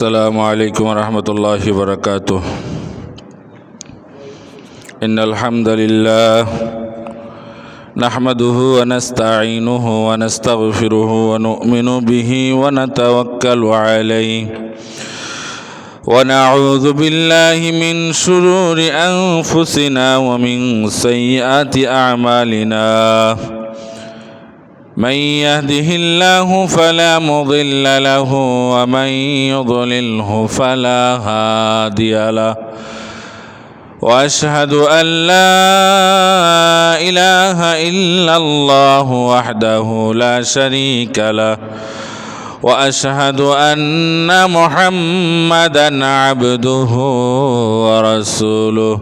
السلام عليكم ورحمة الله وبركاته. إن الحمد لله نحمده ونستعينه ونستغفره ونؤمن به ونتوكل عليه ونعوذ بالله من شرور أنفسنا ومن سيئات أعمالنا. من يهده الله فلا مضل له ومن يضلله فلا هادي له، وأشهد أن لا إله إلا الله وحده لا شريك له، وأشهد أن محمدا عبده ورسوله.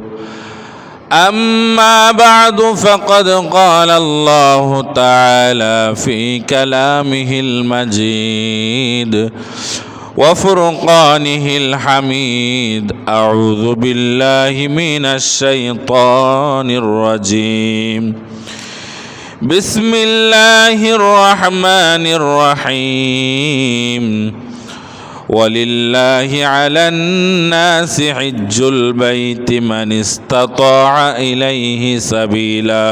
أما بعد فقد قال الله تعالى في كلامه المجيد وفرقانه الحميد: أعوذ بالله من الشيطان الرجيم. بسم الله الرحمن الرحيم. ولله على الناس حج البيت من استطاع إليه سبيلا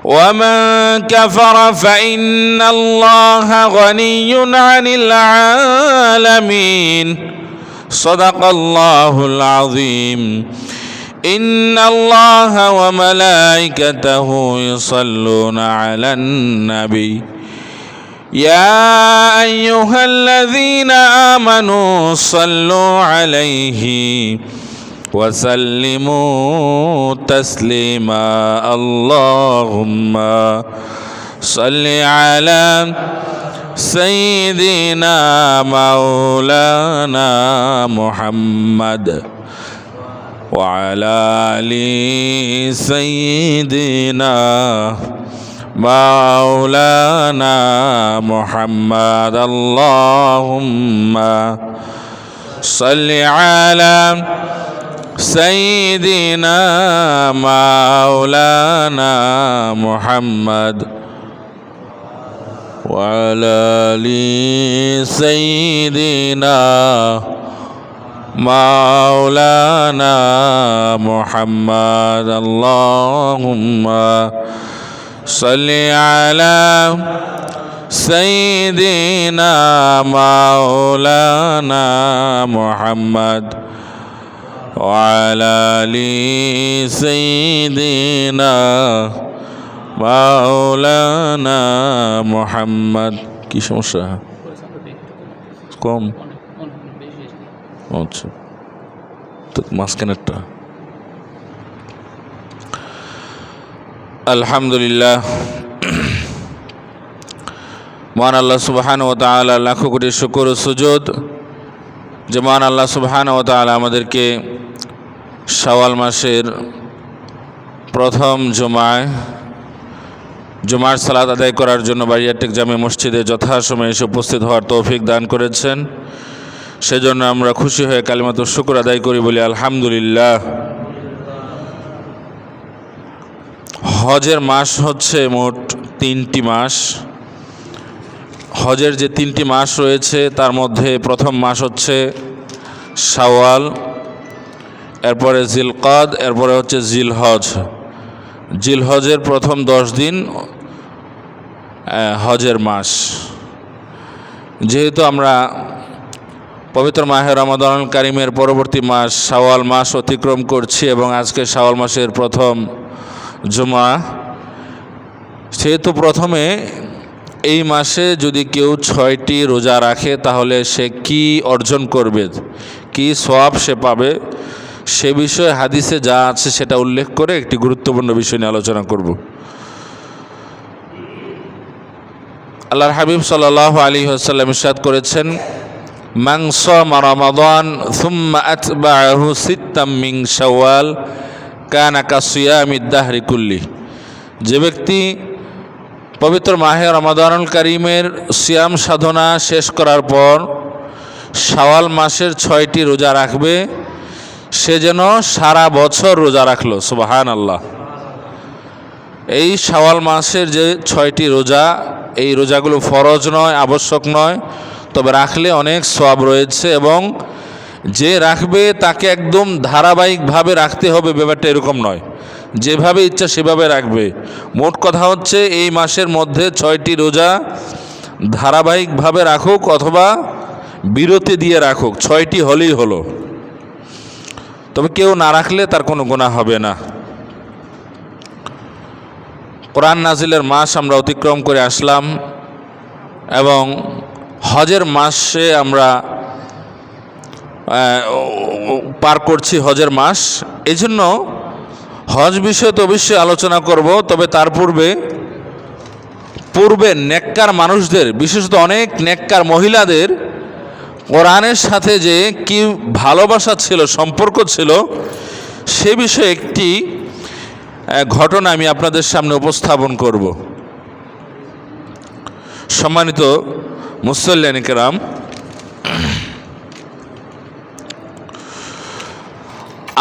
ومن كفر فإن الله غني عن العالمين. صدق الله العظيم. إن الله وملائكته يصلون على النبي يا أيها الذين آمنوا صلوا عليه وسلموا تسليما. اللهم صل على سيدنا مولانا محمد وعلى آل سيدنا مولانا محمد. اللهم صل على سيدنا مولانا محمد وعلى آل سيدنا مولانا محمد. اللهم صل على سيدنا مولانا محمد وعلى آل سيدنا مولانا محمد. কি সমস্যা? কম আচ্ছা, তো মাঝখানেরটা। আলহামদুলিল্লাহ, মহান আল্লাহ সুবহানাহু ওয়া তাআলা লাখো কোটি শুকর ও সুজুদ যে মহান আল্লাহ সুবহানাহু ওয়া তাআলা আমাদেরকে শাওয়াল মাসের প্রথম জুমার সালাত আদায় করার জন্য বাড়িয়াটেক জামে মসজিদে যথাসময়ে এসে উপস্থিত হওয়ার তৌফিক দান করেছেন। সেজন্য আমরা খুশি হয়ে কালিমাতুশ শুকর আদায় করি, বলি আলহামদুলিল্লাহ। হজের মাস হচ্ছে মোট 3টি মাস। হজের যে 3টি মাস রয়েছে তার মধ্যে প্রথম মাস হচ্ছে শাওয়াল, এরপরে জিলকাদ, এরপরে হচ্ছে জিলহজ। জিলহজের প্রথম 10 দিন হজের মাস। যেহেতু আমরা পবিত্র মাহে রমাদানুল কারিমের পরবর্তী মাস শাওয়াল মাস অতিক্রম করছি এবং আজকে শাওয়াল মাসের প্রথম জুমা, সেহেতু প্রথমে এই মাসে যদি কেউ 6টি রোজা রাখে তাহলে সে কি অর্জন করবে, কি সওয়াব সে পাবে, সে বিষয়ে হাদিসে যা আছে সেটা উল্লেখ করে একটি গুরুত্বপূর্ণ বিষয় নিয়ে আলোচনা করব। আল্লাহর হাবিব সাল্লাল্লাহু আলাইহি ওয়াসাল্লাম ইরশাদ করেছেন, মান সামা রমাদান সুম্মা আতবাআহু সিত্তাম মিন শাওয়াল কানা কাসিয়ামিদ দাহরি কুল্লি। যে ব্যক্তি পবিত্র মাহে রমাদানুল কারিমের সিয়াম সাধনা শেষ করার পর শাওয়াল মাসের 6টি রোজা রাখবে, সে যেন সারা বছর রোজা রাখলো। সুবহানাল্লাহ। এই শাওয়াল মাসের যে 6টি রোজা, এই রোজাগুলো ফরজ নয়, আবশ্যক নয়, তবে রাখলে অনেক সওয়াব রয়েছে, এবং যে রাখবে তাকে একদম ধারাবাহিকভাবে রাখতে হবে, ব্যাপারটা এরকম নয় যেভাবে ইচ্ছা সেভাবে রাখবে। মোট কথা হচ্ছে এই মাসের মধ্যে 6টি রোজা ধারাবাহিকভাবে রাখুক অথবা বিরতি দিয়ে রাখুক, 6টি হলেই হলো। তবে কেউ না রাখলে তার কোনো গুনাহ হবে না। কোরআন নাজিলের মাস আমরা অতিক্রম করে আসলাম এবং হজের মাসে আমরা পার করছি, হজের মাস। এই জন্য হজ বিষয়ে তো অবশ্যই আলোচনা করব, তবে তার পূর্বে নেককার মানুষদের, বিশেষত অনেক নেককার মহিলাদের কোরআনের সাথে যে কি ভালোবাসা ছিল, সম্পর্ক ছিল, সে বিষয়ে একটি ঘটনা আমি আপনাদের সামনে উপস্থাপন করব। সম্মানিত মুসল্লিয়ান কিরাম,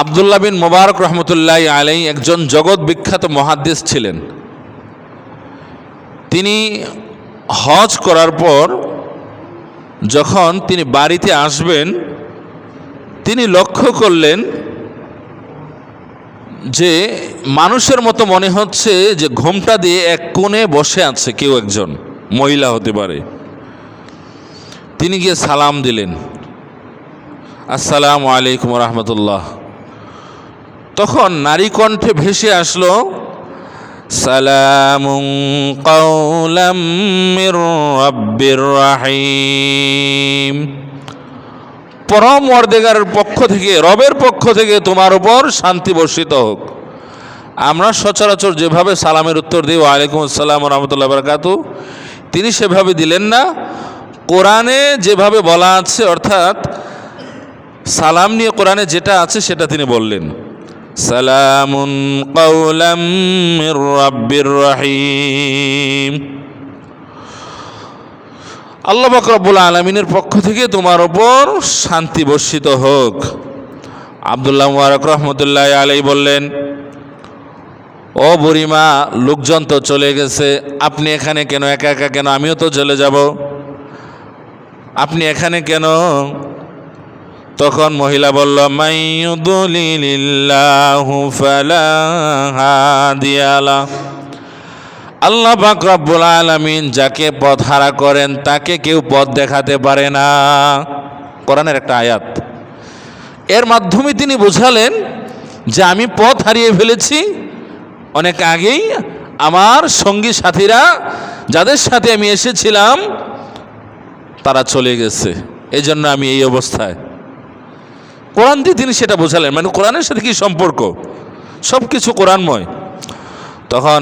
আব্দুল্লাহ বিন মুবারক রহমতুল্লাহ আলাইহি একজন জগৎ বিখ্যাত মুহাদ্দিস ছিলেন। তিনি হজ করার পর যখন তিনি বাড়িতে আসবেন, তিনি লক্ষ্য করলেন যে মানুষের মতো মনে হচ্ছে যে ঘোমটা দিয়ে এক কোণে বসে আছে কেউ, একজন মহিলা হতে পারে। তিনি গিয়ে সালাম দিলেন, আসসালামু আলাইকুম রহমতুল্লাহ। তখন নারী কণ্ঠে ভেসে আসলো, সালামুন কাওলাম মির রাব্বির রাহিম, পরম ওয়ার্দেগারের পক্ষ থেকে, রবের পক্ষ থেকে তোমার উপর শান্তি বর্ষিত হোক। আমরা সচরাচর যেভাবে সালামের উত্তর দিই, ওয়ালাইকুম আসসালাম রহমতুল্লাহ বারাকাতু, তিনি সেভাবে দিলেন না। কোরআনে যেভাবে বলা আছে, অর্থাৎ সালাম নিয়ে কোরআনে যেটা আছে সেটা তিনি বললেন, সালামুন কাওলাম মির রাব্বির রাহিম, আল্লাহ পাক রব্বুল আলামিনের পক্ষ থেকে তোমার ওপর শান্তি বর্ষিত হোক। আব্দুল্লাহ মুবারক রহমতুল্লাহ আলাইহি বললেন, ও বুড়িমা, লোকজন তো চলে গেছে, আপনি এখানে কেন, একা একা কেন? আমিও তো চলে যাব, আপনি এখানে কেন? তখন মহিলা বলল, মাইয়ুদলিলিল্লাহু ফালা হাদিয়া লা, আল্লাহ পাক রব্বুল আলামিন যাকে পথ হারা করেন তাকে কেউ পথ দেখাতে পারে না। কোরআনের একটা আয়াত। এর মাধ্যমে তিনি বোঝালেন যে আমি পথ হারিয়ে ফেলেছি অনেক আগেই, আমার সঙ্গী সাথীরা যাদের সাথে আমি এসেছিলাম তারা চলে গেছে, এই জন্য আমি এই অবস্থায়। কোরআন দিয়ে তিনি সেটা বোঝালেন, মানে কোরআনের সাথে কি সম্পর্ক, সব কিছু কোরআনময়। তখন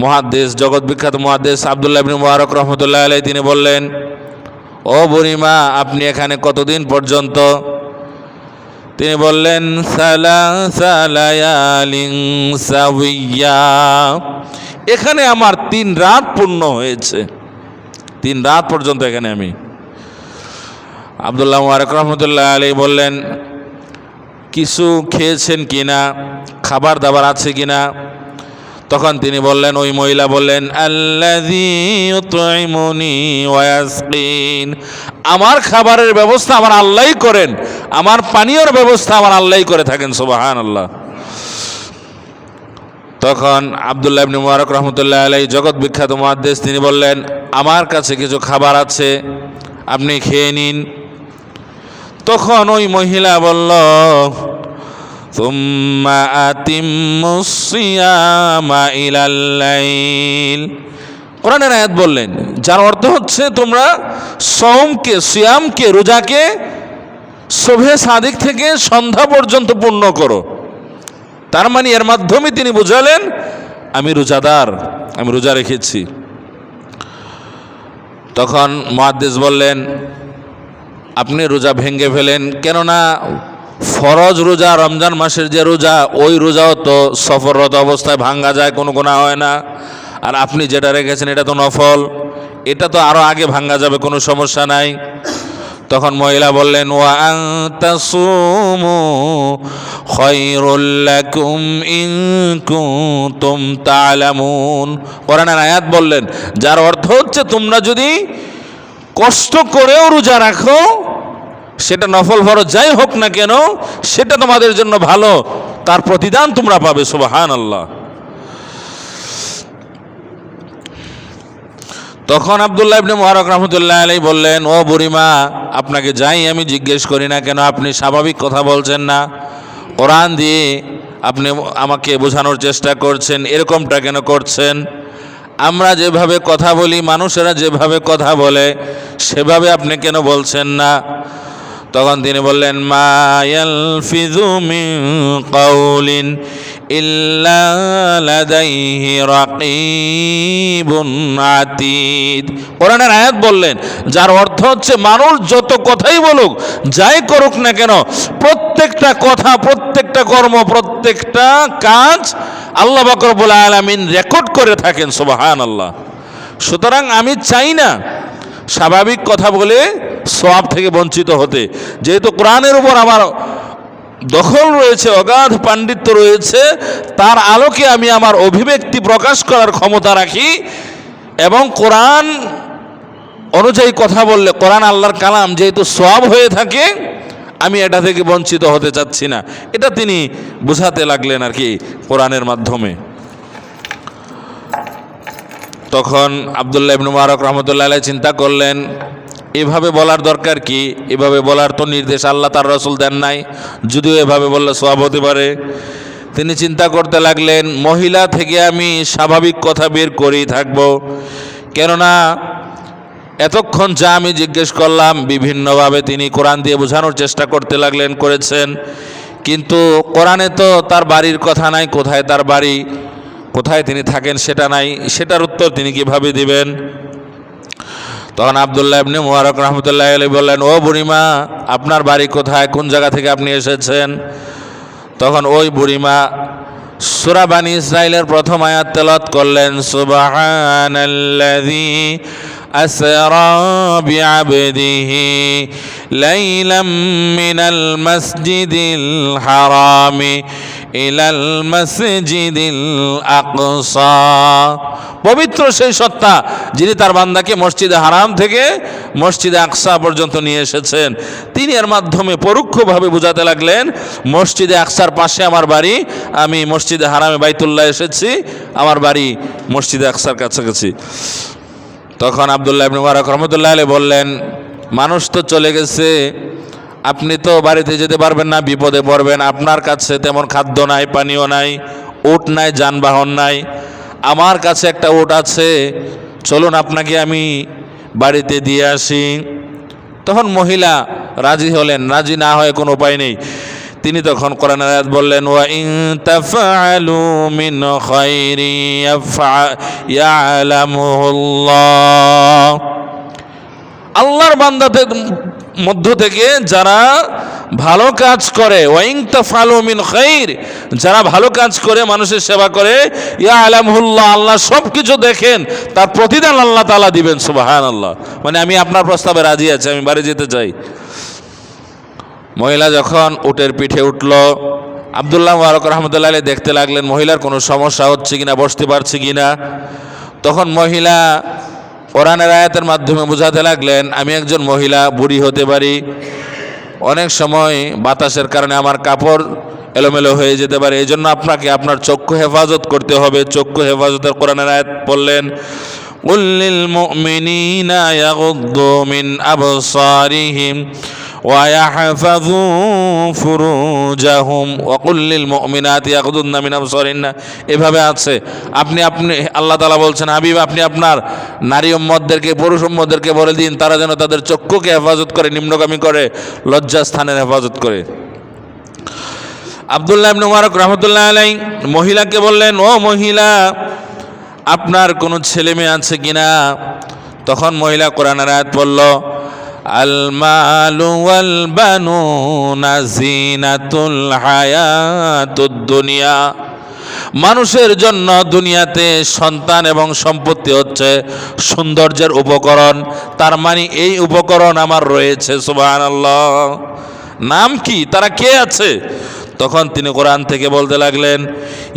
মুহাদ্দিস, জগৎ বিখ্যাত মুহাদ্দিস আব্দুল্লাহ ইবনে মুবারক রহমতুল্লাহ আলাইহি তিনি বললেন, ও বুড়িমা, আপনি এখানে কতদিন পর্যন্ত? তিনি বললেন, সালাসা লায়ালিন সাওয়িয়া, এখানে আমার 3 রাত পূর্ণ হয়েছে, 3 রাত পর্যন্ত এখানে আমি। আব্দুল্লাহ মুবারক রহমতুল্লাহ আলাইহি বললেন, কিছু খেয়েছেন কিনা, খাবার দাবার আছে কিনা? তখন তিনি বললেন, ওই মহিলা বললেন, আল্লাযী ইউতঈমুনি ওয়া ইয়াসকিন, আমার খাবারের ব্যবস্থা আমার আল্লাহই করেন, আমার পানীয়র ব্যবস্থা আমার আল্লাহই করে থাকেন, সুবহানাল্লাহ। তখন আব্দুল্লাহ ইবনে মুবারক রহমতুল্লাহ আলাইহি জগৎ বিখ্যাত মুহাদ্দিস তিনি বললেন, আমার কাছে কিছু খাবার আছে, আপনি খেয়ে নিন। তখন ওই মহিলা বলল, সুম্মা আতিম্মুস সিয়ামা ইলাল লাইল, কোরআনের আয়াত বললেন, যার অর্থ হচ্ছে তোমরা সওমকে, সিয়ামকে, রোজাকে সুবহে সাদিক থেকে সন্ধ্যা পর্যন্ত পূর্ণ করো। তার মানে এর মাধ্যমে তিনি বুঝালেন আমি রোজাদার, আমি রোজা রেখেছি। তখন মুহাদ্দিস বললেন, আপনি রোজা ভেঙে ফেলেন, কেননা ফরজ রোজা, রমজান মাসের যে রোজা, ওই রোজাও তো সফররত অবস্থায় ভাঙ্গা যায়, কোনো গুনাহ হয় না। আর আপনি যেটা রেখেছেন এটা তো নফল, এটা তো আরও আগে ভাঙ্গা যাবে, কোনো সমস্যা নাই। তখন মহিলা বললেন, ওয়া আন তাসুমু খায়রুল লাকুম ইন কুনতুম তা'লামুন, কোরআনের আয়াত বললেন, যার অর্থ হচ্ছে তোমরা যদি কষ্ট করেও রোজা রাখো, সেটা নফল ফরজ যাই হোক না কেন, সেটা তোমাদের জন্য ভালো, তার প্রতিদান তোমরা পাবে। সুবহানাল্লাহ। তখন আব্দুল্লাহ ইবনে মুবারক রাহমাতুল্লাহ আলাইহি বললেন, ও বুড়িমা, আপনাকে যাই আমি জিজ্ঞেস করি না কেন, আপনি স্বাভাবিক কথা বলছেন না, কোরআন দিয়ে আপনি আমাকে বোঝানোর চেষ্টা করছেন, এরকমটা কেন করছেন? আমরা যেভাবে কথা বলি, মানুষেরা যেভাবে কথা বলে, সেভাবে আপনি কেন বলছেন না? তখন তিনি বললেন, মা ইয়ালফিযু মিন কাউলিন ইল্লা লাদাইহি রাকীবুন আতীদ। কোরআনের আয়াত বললেন, যার অর্থ হচ্ছে মানুষ যত কথাই বলুক, যাই করুক না কেন, প্রত্যেকটা কথা, প্রত্যেকটা কর্ম, প্রত্যেকটা কাজ আল্লাহ পাক রব্বুল আলামিন রেকর্ড করে থাকেন। সুবহানাল্লাহ। সুতরাং আমি চাই না স্বাভাবিক কথা বলে সওয়াব থেকে বঞ্চিত হতে। যেহেতু কোরআনের উপর আমার দখল রয়েছে, অগাধ পাণ্ডিত্য রয়েছে, তার আলোকে আমি আমার অভিব্যক্তি প্রকাশ করার ক্ষমতা রাখি, এবং কোরআন অনুযায়ী কথা বললে, কোরআন আল্লাহর কালাম যেহেতু সওয়াব হয়ে থাকে, আমি এটা থেকে বঞ্চিত হতে চাচ্ছি না। এটা তিনি বোঝাতে লাগলেন আর কি কোরআনের মাধ্যমে। তখন আব্দুল্লাহ ইবনে মুবারক রাহমাতুল্লাহ আলাইহি চিন্তা করলেন, এভাবে বলার দরকার কি? এভাবে বলার তো নির্দেশ আল্লাহ তার রাসূল দেন নাই, যদিও এভাবে বললে সওয়াব হতে পারে। তিনি চিন্তা করতে লাগলেন, মহিলা থেকে আমি স্বাভাবিক কথা বের করেই থাকবো, কেননা এতক্ষণ যা আমি জিজ্ঞেস করলাম বিভিন্নভাবে তিনি কোরআন দিয়ে বোঝানোর চেষ্টা করতে লাগলেন, করেছেন, কিন্তু কোরআনে তো তার বাড়ির কথা নাই, কোথায় তার বাড়ি, কোথায় তিনি থাকেন সেটা নাই, সেটার উত্তর তিনি কিভাবে দিবেন? তখন আব্দুল্লাহ ইবনে মুবারক রাহমাতুল্লাহি আলাইহি বললেন, ও বুড়িমা, আপনার বাড়ি কোথায়, কোন জায়গা থেকে আপনি এসেছেন? তখন ওই বুড়িমা সূরা বানী ইসরাঈলের প্রথম আয়াত তেলাওয়াত করলেন, সুবহানাল্লাযী আসরা বিআবদিহি লাইলাম মিনাল মাসজিদিল হারামি ইলাল মাসজিদিল আকসা। পবিত্র সেই সত্তা যিনি তার বান্দাকে মসজিদে হারাম থেকে মসজিদে আকসা পর্যন্ত নিয়ে এসেছেন। তিনি এর মাধ্যমে পরোক্ষভাবে বোঝাতে লাগলেন, মসজিদে আকসার পাশে আমার বাড়ি, আমি মসজিদে হারামে বাইতুল্লাহ এসেছি, আমার বাড়ি মসজিদে আকসার কাছাকাছি। তখন আব্দুল্লাহ ইবনে মুবারক রাহমাতুল্লাহি আলাইহি বললেন, মানুষ তো চলে গেছে, আপনি তো বাড়িতে যেতে পারবেন না, বিপদে পড়বেন, আপনার কাছে তেমন খাদ্য নাই, পানীয় নাই, উট নাই, যানবাহন নাই, আমার কাছে একটা উট আছে, চলুন আপনাকে আমি বাড়িতে দিয়ে আসি। তখন মহিলা রাজি হলেন, রাজি না হয়ে কোনো উপায় নেই। তিনি তখন কোরআনের আয়াত বললেন, ওয়া ইন তাফআলু মিন খায়রি ইয়ালামুহুল্লাহ। আল্লাহর বান্দাদের মধ্য থেকে যারা ভালো কাজ করে, ওয়া ইন তাফআলু মিন খায়র, যারা ভালো কাজ করে, মানুষের সেবা করে, ইয়ালামুহুল্লাহ, আল্লাহ সব কিছু দেখেন, তার প্রতিদান আল্লাহ তাআলা দিবেন। সুবহানাল্লাহ। মানে আমি আপনার প্রস্তাবে রাজি আছি, আমি বাড়ি যেতে চাই। মহিলা যখন উটের পিঠে উঠল, আব্দুল্লাহ মুবারক রাহমাতুল্লাহি আলাইহি দেখতে লাগলেন মহিলার কোনো সমস্যা হচ্ছে কিনা, বসতে পারছে কিনা। তখন মহিলা কোরআনের আয়াতের মাধ্যমে বোঝাতে লাগলেন, আমি একজন মহিলা, বুড়ি হতে পারি, অনেক সময় বাতাসের কারণে আমার কাপড় এলোমেলো হয়ে যেতে পারে, এই জন্য আপনাকে আপনার চক্ষু হেফাজত করতে হবে। চক্ষু হেফাজতের কোরআনের আয়াত পড়লেন, কুল লিল মুমিনিনা ইয়াগুদ্দু মিন আবসারিহিম ওয়া ইয়াহফাযু ফুরুজাহুম ওয়া কুল লিল মুমিনাতি ইয়াগুদ্দুনা মিন আবসারিহিন্না। এভাবে আছে। আপনি আল্লাহ তাআলা বলছেন, হাবিব আপনি আপনার নারী উম্মতদেরকে, পুরুষ উম্মতদেরকে বলে দিন, তারা যেন তাদের চক্ষুকে হেফাজত করে, নিম্নগামী করে, লজ্জাস্থানের হেফাজত করে। আব্দুল্লাহ ইবনে মুবারক রাহমাতুল্লাহি আলাইহি মহিলাকে বললেন, ও মহিলা, আপনার কোনো ছেলে মেয়ে আছে কিনা? তখন মহিলা কোরআনের আয়াত পড়ল, আল মালু ওয়াল বানুনা যিনাতুল হায়াতুদ দুনিয়া। মানুষের জন্য দুনিয়াতে সন্তান এবং সম্পত্তি হচ্ছে সৌন্দর্যের উপকরণ, তার মানে এই উপকরণ আমার রয়েছে। সুবহানাল্লাহ। নাম কি? তারা কে আছে? তখন তিনি কোরআন থেকে বলতে লাগলেন,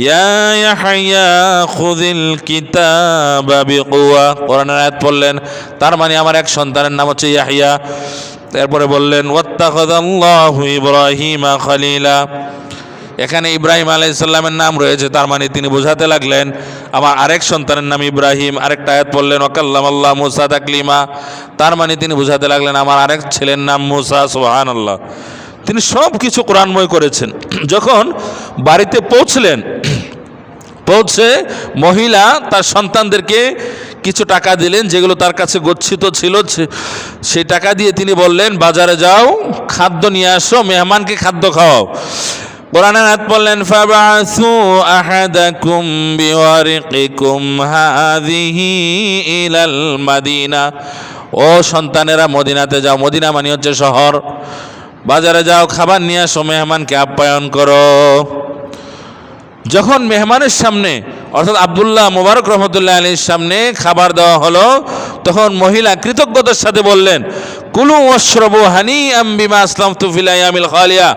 ইয়া ইয়াহইয়া খুযিল কিতাবা বিকুওয়া। কোরআনের আয়াত পড়লেন, তার মানে আমার এক সন্তানের নাম হচ্ছে ইয়াহইয়া। এরপরে বললেন ওয়াত্তাখাযাল্লাহু ইব্রাহিমা খলিলা। এখানে ইব্রাহিম আলাইহিস সালামের নাম রয়েছে, তার মানে তিনি বোঝাতে লাগলেন আমার আরেক সন্তানের নাম ইব্রাহিম। আরেকটা আয়াত পড়লেন ওয়াকাল্লামাল্লাহু মূসা তাকলিমা, তার মানে তিনি বোঝাতে লাগলেন আমার আরেক ছেলের নাম মূসা। সুবহানাল্লাহ। তিনি সব কিছু কোরআনময় করেছেন। যখন বাড়িতে পৌঁছে মহিলা তার সন্তানদেরকে কিছু টাকা দিলেন, যেগুলো তার কাছে গচ্ছিত ছিল। সেই টাকা দিয়ে তিনি বললেন, বাজারে যাও, খাদ্য নিয়ে আসো, মেহমানকে খাদ্য খাওয়াও। কোরআনের আয়াত বললেন, ফাবাসু আহাদাকুম বিওয়ারিকিকুম হাযিহি ইলাল মাদিনা। ও সন্তানেরা, মদিনাতে যাও। মদিনা মানে হচ্ছে শহর। বাজারে যাও, খাবার নিয়ে আসো, মেহমানকে আপ্যায়ন করো। যখন মেহমানের সামনে অর্থাৎ আব্দুল্লাহ মুবারক রহমতুল্লাহ আলাইহির সামনে খাবার দেওয়া হলো, তখন মহিলা কৃতজ্ঞতার সাথে বললেন, কুলু ওয়াশরাবু হানিআম বিমা আসলামতু ফিল আয়ামিল খালিয়া।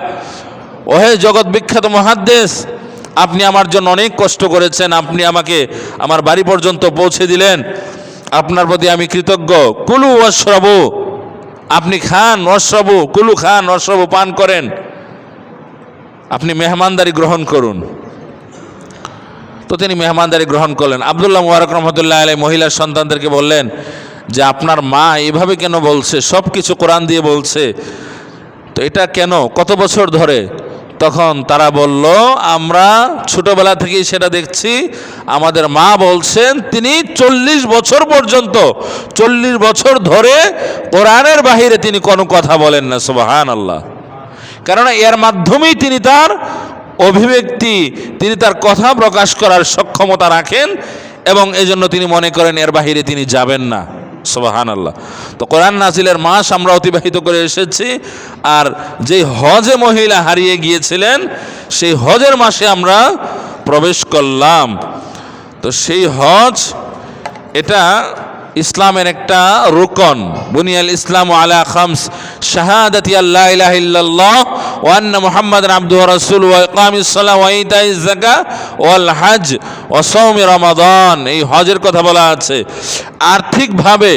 ওহে জগৎ বিখ্যাত মুহাদ্দিস, আপনি আমার জন্য অনেক কষ্ট করেছেন, আপনি আমাকে আমার বাড়ি পর্যন্ত পৌঁছে দিলেন, আপনার প্রতি আমি কৃতজ্ঞ। কুলু ওয়াশরাবু, আপনি খান, ওয়াশরাবু, কুলু খান, ওয়াশরাবু পান করেন, আপনি মেহমানদারি গ্রহণ করুন। তো তিনি মেহমানদারি গ্রহণ করলেন। আব্দুল্লাহ মুবারক রহমতুল্লাহ আলাইহি মহিলার সন্তানদেরকে বললেন যে আপনার মা এইভাবে কেন বলছে, সব কিছু কোরআন দিয়ে বলছে, তো এটা কেন, কত বছর ধরে? তখন তারা বলল, আমরা ছোটবেলা থেকেই সেটা দেখছি, আমাদের মা বলছেন তিনি 40 বছর পর্যন্ত, 40 বছর ধরে কোরআনের বাহিরে তিনি কোনো কথা বলেন না। সুবহানাল্লাহ। কেননা এর মাধ্যমেই তিনি তার অভিব্যক্তি, তিনি তার কথা প্রকাশ করার সক্ষমতা রাখেন, এবং এজন্য তিনি মনে করেন এর বাহিরে তিনি যাবেন না। সুবহানাল্লাহ। তো কোরআন নাজিলের মাস আমরা অতিবাহিত করে এসেছি, আর যে হজে মহিলা হারিয়ে গিয়েছিলেন সেই হজের মাসে আমরা প্রবেশ করলাম। তো সেই হজ, এটা ইসলামের একটা রুকন। বুনিয়াল ইসলাম আলা খামস, শাহাদাতি আল্লা ইলাহা ইল্লাল্লাহ ওয়া আন্না মুহাম্মাদান আবদুহু ওয়া রাসূলুহু ওয়া ইকামিস সালাহ ওয়া ইতাইজ যাকাত ওয়াল হজ ওয়া সাওমি রমাদান। এই হজের কথা বলা আছে। আর্থিকভাবে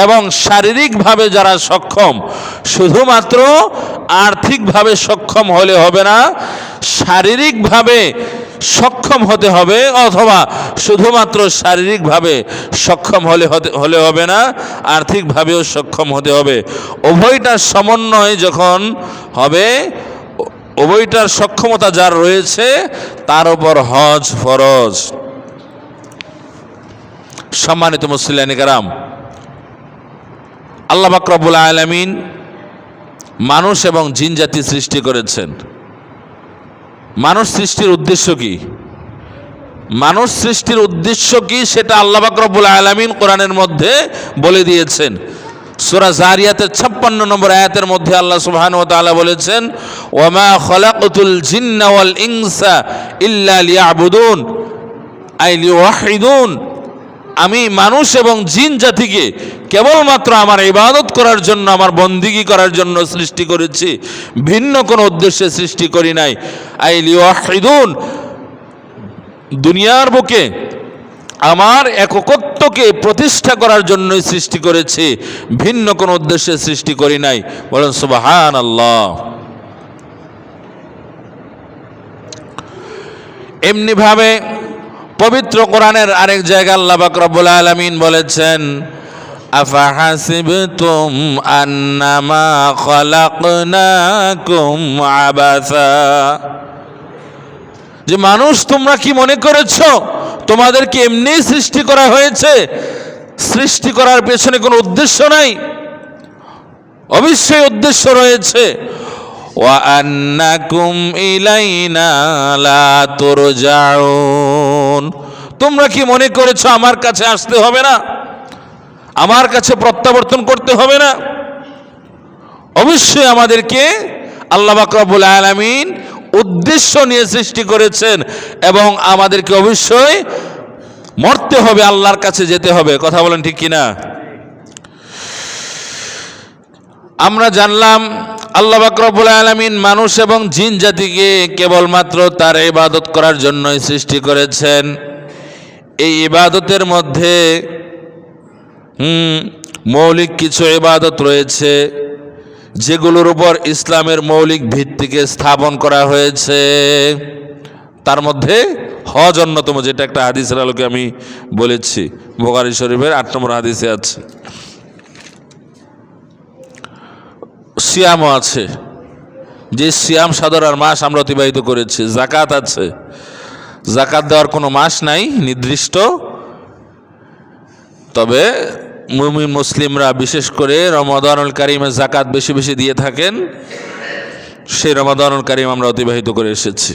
এবং শারীরিকভাবে যারা সক্ষম, শুধুমাত্র আর্থিকভাবে সক্ষম হলে হবে না, শারীরিকভাবে সক্ষম হতে হবে, অথবা শুধুমাত্র শারীরিকভাবে সক্ষম হলে হবে না, আর্থিকভাবেও সক্ষম হতে হবে। উভয়টার সমন্বয় যখন হবে, উভয়টার সক্ষমতা যার রয়েছে, তার উপর হজ ফরজ। সম্মানিত মুসলিয়ানে কেরাম, আল্লাহ পাক রব্বুল আলামিন মানুষ এবং জিন জাতি সৃষ্টি করেছেন। মানুষ সৃষ্টির উদ্দেশ্য কি? মানুষ সৃষ্টির উদ্দেশ্য কি সেটা আল্লাহ পাক রব্বুল আলামিন কোরআনের মধ্যে বলে দিয়েছেন। সূরা যারিয়াতের 56 নম্বর আয়াতের মধ্যে আল্লাহ সুবহানাহু ওয়া তাআলা বলেছেন, ওয়ামা খালাকতুল জিন্না ওয়াল ইনসা ইল্লা লিয়াবুদুন আই লিওয়াহিদুন। আমি মানুষ এবং জিন জাতিকে কেবলমাত্র আমার ইবাদত করার জন্য, আমার বন্দিগি করার জন্য সৃষ্টি করেছি, ভিন্ন কোনো উদ্দেশ্যে সৃষ্টি করি নাই। আই লিওয়াহিদুন, দুনিয়ার বুকে আমার একত্বকে প্রতিষ্ঠা করার জন্যই সৃষ্টি করেছি, ভিন্ন কোনো উদ্দেশ্যে সৃষ্টি করি নাই। বলেন সুবহানাল্লাহ। এমনিভাবে পবিত্র কোরআনের আরেক জায়গায় আল্লাহ পাক রব্বুল আলামিন বলেছেন, আফাহাসিবতুম আন্নামা খালাকনাকুম আবাসা। যে মানুষ, তোমরা কি মনে করেছো তোমাদেরকে এমনি সৃষ্টি করা হয়েছে? সৃষ্টি করার পেছনে কোনো উদ্দেশ্য নাই, অবশ্যই উদ্দেশ্য রয়েছে। ওয়া আন্নাকুম ইলাইনা লা তুরজাউন। তোমরা কি মনে করেছো আমার কাছে আসতে হবে না, আমার কাছে প্রত্যাবর্তন করতে হবে না? অবশ্যই আমাদেরকে আল্লাহ পাক রব্বুল আলামিন উদ্দেশ্য নিয়ে সৃষ্টি করেছেন, এবং আমাদেরকে অবশ্যই মরতে হবে, আল্লাহর কাছে যেতে হবে। কথা বলেন ঠিক কিনা? আমরা জানলাম আল্লাহ পাক রব্বুল আলামিন মানুষ এবং জিন জাতিকে কেবলমাত্র তার ইবাদত করার জন্যই সৃষ্টি করেছেন। এই ইবাদতের মধ্যে মৌলিক কিছু ইবাদত রয়েছে যেগুলোর উপর ইসলামের মৌলিক ভিত্তিকে স্থাপন করা হয়েছে। তার মধ্যে হজ অন্যতম, যেটা একটা হাদিসের আলোকে আমি বলেছি, বুখারী শরীফের 8 নম্বর হাদিসে আছে। সিয়ামও আছে, যে সিয়াম সাধনার মাস আমরা অতিবাহিত করেছি। জাকাত আছে, জাকাত দেওয়ার কোনো মাস নাই নির্দিষ্ট, তবে মুমিন মুসলিমরা বিশেষ করে রমাদানুল কারিমে জাকাত বেশি বেশি দিয়ে থাকেন। সেই রমাদানুল কারিম আমরা অতিবাহিত করে এসেছি।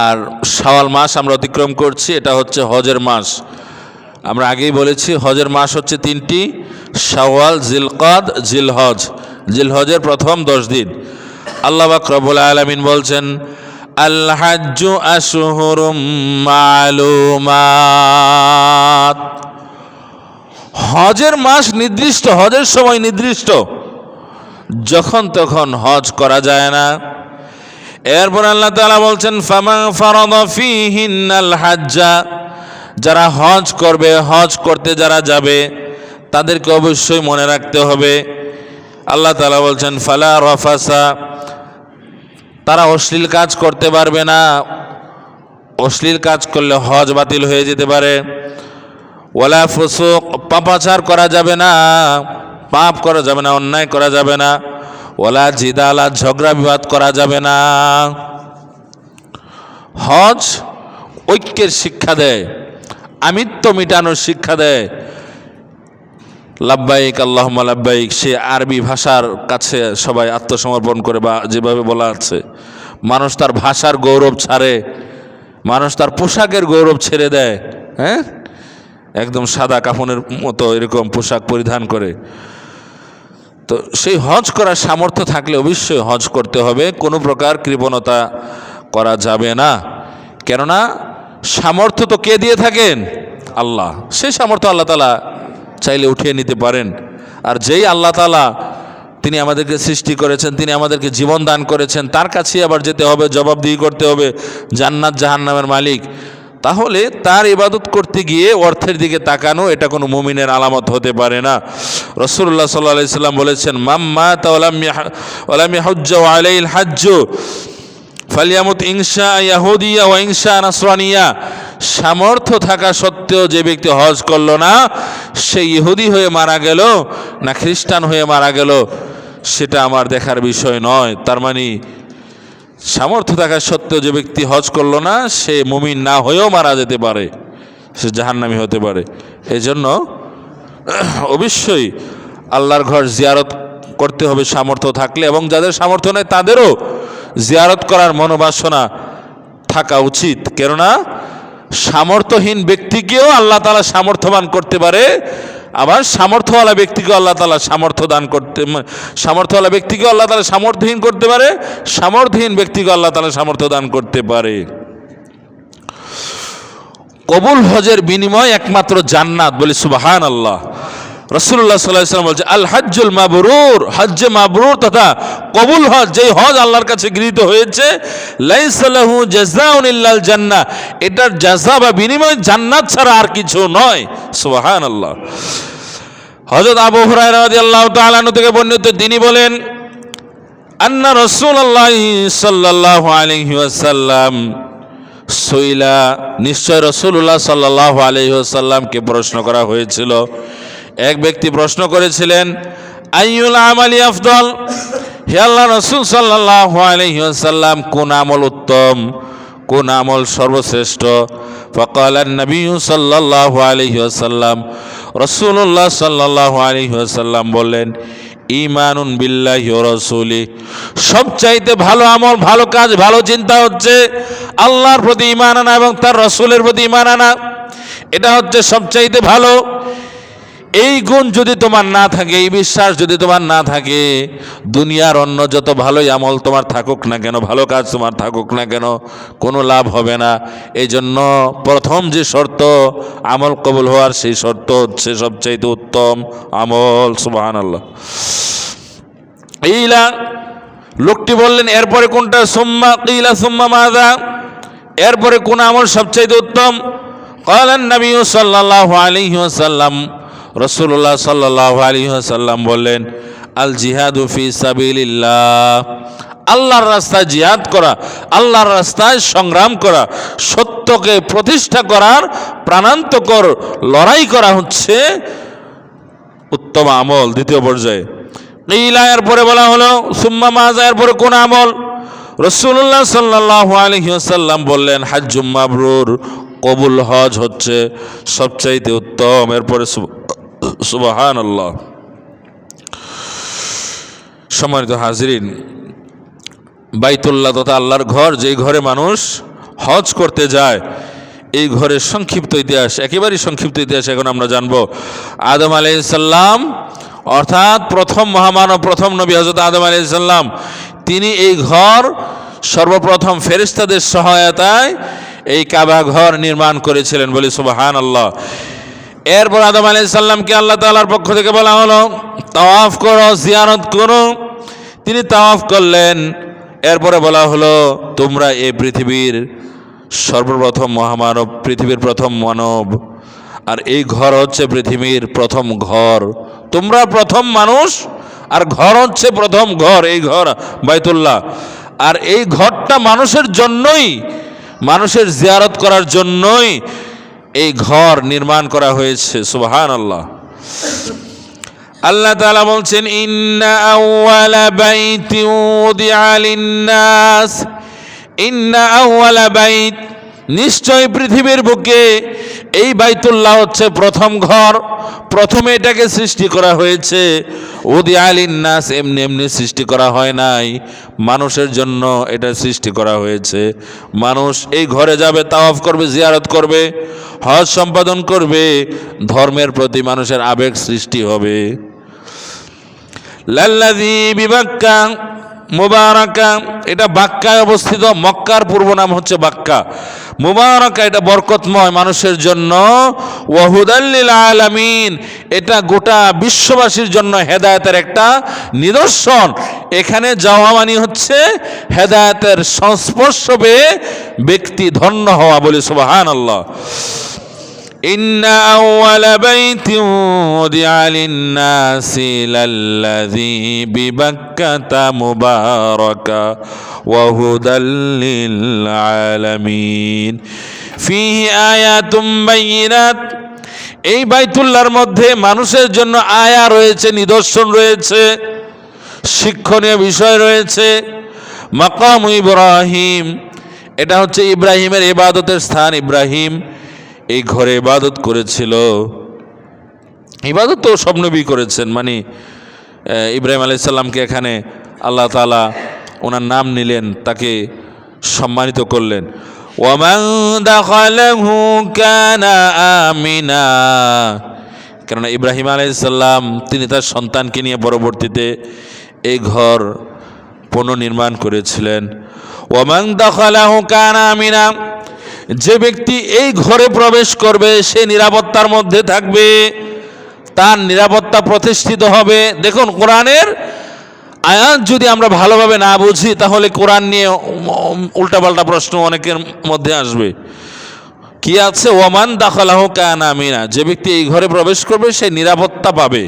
আর শাওয়াল মাস আমরা অতিক্রম করছি, এটা হচ্ছে হজের মাস। আমরা আগেই বলেছি হজের মাস হচ্ছে 3টি: শাওয়াল, জিলকাদ, জিলহজ। জিলহজের প্রথম 10 দিন। আল্লাহ পাক রব্বুল আলামিন বলছেন, আল হাজ্জু আশহুরুম মালুমাত। হজের মাস নির্দিষ্ট, হজের সময় নির্দিষ্ট, যখন তখন হজ করা যায় না। এরপর আল্লাহ তাআলা বলছেন, ফামান ফারাদা ফীহিন্নাল হাজ্জা, যারা হজ করবে, হজ করতে যারা যাবে তাদেরকে অবশ্যই মনে রাখতে হবে। আল্লাহ তাআলা বলছেন, ফালা রাফাসা, তারা অশ্লীল কাজ করতে পারবে না। অশ্লীল কাজ করলে হজ বাতিল হয়ে যেতে পারে। ওয়ালা ফুসুক, পাপাচার করা যাবে না, পাপ করা যাবে না, অন্যায় করা যাবে না। ওয়ালা জিদালা, ঝগড়া বিবাদ করা যাবে না। হজ ঐক্যের শিক্ষা দেয়, আমিত্ব মিটানোর শিক্ষা দেয়। লাব্বাইক আল্লাহুম্মা লাব্বাইক, সে আরবি ভাষার কাছে সবাই আত্মসমর্পণ করে, বা যেভাবে বলা আছে, মানুষ তার ভাষার গৌরব ছাড়ে, মানুষ তার পোশাকের গৌরব ছেড়ে দেয়। হ্যাঁ, একদম সাদা কাফনের মতো এরকম পোশাক পরিধান করে। তো সেই হজ করার সামর্থ্য থাকলে অবশ্যই হজ করতে হবে, কোনো প্রকার কৃপণতা করা যাবে না। কেননা সামর্থ্য তো কে দিয়ে থাকেন? আল্লাহ। সেই সামর্থ্য আল্লাহ তাআলা চাইলে উঠিয়ে নিতে পারেন। আর যেই আল্লাহ তাআলা তিনি আমাদেরকে সৃষ্টি করেছেন, তিনি আমাদেরকে জীবন দান করেছেন, তার কাছেই আবার যেতে হবে, জবাবদিহি করতে হবে, জান্নাত জাহান্নামের মালিক। তাহলে তার ইবাদত করতে গিয়ে অর্থের দিকে তাকানো, এটা কোনো মুমিনের আলামত হতে পারে না। রাসূলুল্লাহ সাল্লাল্লাহু আলাইহি সাল্লাম বলেছেন, মান মাতা ওয়া লাম ইয়াহুজ্জা ওয়া আলাইহিল হাজ্জু ফালিয়ামুত ইনশা ইয়াহুদিয়া ওয়া ইনশা নাসরানিয়া। সামর্থ্য থাকা সত্ত্বেও যে ব্যক্তি হজ করলো না, সে ইহুদি হয়ে মারা গেল না খ্রিস্টান হয়ে মারা গেল, সেটা আমার দেখার বিষয় নয়। তার মানে সামর্থ্য থাকা সত্ত্বেও যে ব্যক্তি হজ করলো না, সে মুমিন না হয়েও মারা যেতে পারে, সে জাহান্নামী হতে পারে। এই জন্য অবশ্যই আল্লাহর ঘর জিয়ারত করতে হবে সামর্থ্য থাকলে, এবং যাদের সামর্থ্য নেই তাদেরও জিয়ারত করার মনোবাসনা থাকা উচিত। কেননা সামর্থ্যহীন ব্যক্তিকেও আল্লাহ তাআলা সামর্থ্যবান করতে পারে, আবার সামর্থ্যওয়ালা ব্যক্তিকেও আল্লাহ তাআলা সামর্থ্যওয়ালা ব্যক্তিকেও আল্লাহ তাআলা সামর্থ্যহীন করতে পারে, সামর্থ্যহীন ব্যক্তিকেও আল্লাহ তাআলা সামর্থ্য দান করতে পারে। কবুল হজের বিনিময় একমাত্র জান্নাত, বলি সুবহানাল্লাহ। রাসূলুল্লাহ সাল্লাল্লাহু আলাইহি ওয়াসাল্লাম বলছে, আল হজ্জুল মাবরুর, হজ্জে মাবরুর তথা কবুল হজ, যেই হজ আল্লাহর কাছে গৃহীত হয়েছে, লাইসা লাহু জাযাউন ইল্লাল জান্নাহ, এটার জাযা বা বিনিময় জান্নাত ছাড়া আর কিছু নয়। সুবহানাল্লাহ। হযরত আবু হুরায়রা রাদিয়াল্লাহু তাআলা আনহু থেকে বর্ণিত, তিনি বলেন, আন্না রাসূলুল্লাহ সাল্লাল্লাহু আলাইহি ওয়াসাল্লাম সুইলা, নিশ্চয় রাসূলুল্লাহ সাল্লাল্লাহু আলাইহি ওয়াসাল্লামকে প্রশ্ন করা হয়েছিল। এক ব্যক্তি প্রশ্ন করেছিলেন, আইয়ুল আমালি আফদল, হে আল্লাহ রাসূল সাল্লাল্লাহু আলাইহি ওয়াসাল্লাম, কোন আমল উত্তম, কোন আমল সর্বশ্রেষ্ঠ? ফাকালা নবী সাল্লাল্লাহু আলাইহি ওয়াসাল্লাম, রাসূলুল্লাহ সাল্লাল্লাহু আলাইহি ওয়াসাল্লাম বললেন, ঈমানুন বিল্লাহি ওয়া রাসূলি, সবচাইতে ভালো আমল, ভালো কাজ, ভালো চিন্তা হচ্ছে আল্লাহর প্রতি ঈমান আনা এবং তার রাসূলের প্রতি ঈমান আনা। এটা হচ্ছে সবচাইতে ভালো। এই গুণ যদি তোমার না থাকে, এই বিশ্বাস যদি তোমার না থাকে, দুনিয়ার অন্য যত ভালোই আমল তোমার থাকুক না কেন, ভালো কাজ তোমার থাকুক না কেন, কোনো লাভ হবে না। এই জন্য প্রথম যে শর্ত আমল কবুল হওয়ার, সেই শর্ত হচ্ছে সবচাইতে উত্তম আমল। সুবহানাল্লাহ। ইলা, লোকটি বললেন এরপরে কোনটা? সুম্মা কিলা সুম্মা মাযা, এরপরে কোন আমল সবচাইতে উত্তম? ক্বালান নবী সাল্লাল্লাহু আলাইহি ওয়াসাল্লাম, রাসূলুল্লাহ সাল্লাল্লাহু আলাইহি ওয়াসাল্লাম বললেন, আল জিহাদু ফি সাবিলিল্লাহ, আল্লাহর রাস্তায় জিহাদ করা, আল্লাহর রাস্তায় সংগ্রাম করা, সত্যকে প্রতিষ্ঠা করার প্রাণান্তকর লড়াই করা হচ্ছে উত্তম আমল। দ্বিতীয় পর্যায়ে কিলা, এরপরে বলা হলো সুম্মা মাযা, এরপরে কোন আমল? রাসূলুল্লাহ সাল্লাল্লাহু আলাইহি ওয়াসাল্লাম বললেন, হাজ্জুম মাবরুর, কবুল হজ হচ্ছে সবচাইতে উত্তম। এরপরে সুবহানাল্লাহ। সম্মানিত হাজিরিন, বাইতুল্লাহ তথা আল্লাহর ঘর, যেই ঘরে মানুষ হজ করতে যায়, এই ঘরের সংক্ষিপ্ত ইতিহাস, একেবারেই সংক্ষিপ্ত ইতিহাস এখন আমরা জানব। আদম আলাইহিস সালাম, অর্থাৎ প্রথম মহামানব, প্রথম নবী হযরত আদম আলাইহিস সালাম, তিনি এই ঘর সর্বপ্রথম ফেরেশতাদের সহায়তায় এই কাবা ঘর নির্মাণ করেছিলেন, বলি সুবহানাল্লাহ। এরপর আদম আলাইহিস সালামকে আল্লাহ তাআলার পক্ষ থেকে বলা হলো তাওয়াফ করো, জিয়ারত করো। তিনি তাওয়াফ করলেন। এরপরে বলা হলো তোমরা এই পৃথিবীর সর্বপ্রথম মহামানব, পৃথিবীর প্রথম মানব, আর এই ঘর হচ্ছে পৃথিবীর প্রথম ঘর। তোমরা প্রথম মানুষ, আর ঘর হচ্ছে প্রথম ঘর, এই ঘর বাইতুল্লাহ। আর এই ঘরটা মানুষের জন্যই, মানুষের জিয়ারত করার জন্যই এই ঘর নির্মাণ করা হয়েছে। সুবহানাল্লাহ। আল্লাহ তাআলা বলছেন, ইন্না আউওয়ালা বাইতিন উদিআ লিন-নাস, ইন্না আউওয়ালা বাইত, নিশ্চয় পৃথিবীর বুকে এই বাইতুল্লাহ হচ্ছে প্রথম ঘর, প্রথমে এটাকে সৃষ্টি করা হয়েছে। উদিআ লিন-নাস, এমনি এমনি সৃষ্টি করা হয় নাই, মানুষের জন্য এটা সৃষ্টি করা হয়েছে। মানুষ এই ঘরে যাবে, তাওয়াফ করবে, জিয়ারত করবে, হজ সম্পাদন করবে, ধর্মের প্রতি মানুষের আবেগ সৃষ্টি হবে। লাল্লাযী বিবাক্কা মুবারাকা, এটা বাক্কায় অবস্থিত, মক্কার পূর্ব নাম হচ্ছে বাক্কা। মুবারাকা, এটা বরকতময় মানুষের জন্য। ওয়াহুদাল লিল আলামিন, এটা গোটা বিশ্ববাসীর জন্য হেদায়েতের একটা নিদর্শন। এখানে যাওয়া মানে হচ্ছে হেদায়েতের সংস্পর্শ পেয়ে ব্যক্তি ধন্য হওয়া, বলি সুবহানাল্লাহ। ইন্না আউওয়ালা বাইতিন উদিআ লিন-নাসি লাল্লাযী বিবাক্কাতা মুবারাকা ওয়া হুদাল লিল আলামিন ফীহি আয়াতুম বাইয়িনাত, এই বাইতুল্লাহর মধ্যে মানুষের জন্য আয়া রয়েছে, নিদর্শন রয়েছে, শিক্ষণীয় বিষয় রয়েছে। মাকাম ইব্রাহিম, এটা হচ্ছে ইব্রাহিমের ইবাদতের স্থান। ইব্রাহিম এই ঘরে ইবাদত করেছিল। ইবাদত তো সব নবী করেছেন, মানে ইব্রাহিম আলাইহিস সালামকে এখানে আল্লাহ তাআলা ওনার নাম নিলেন, তাকে সম্মানিত করলেন। ওয়ামান দাখালাহু কানা আমিনা, কেননা ইব্রাহিম আলাইহিস সালাম তিনি তার সন্তানকে নিয়ে পরবর্তীতে এই ঘর পুনর্নির্মাণ করেছিলেন। ওয়ামান দাখালাহু কানা আমিনা, যে ব্যক্তি এই ঘরে প্রবেশ করবে সে নিরাপত্তার মধ্যে থাকবে, তার নিরাপত্তা প্রতিষ্ঠিত হবে। দেখুন, কোরআনের আয়াত যদি আমরা ভালোভাবে না বুঝি তাহলে কোরআন নিয়ে উল্টাপাল্টা প্রশ্ন অনেকের মধ্যে আসবে। কি আছে? ওয়ামান দাখালাহু কানা আমিনা, যে ব্যক্তি এই ঘরে প্রবেশ করবে সে নিরাপত্তা পাবে।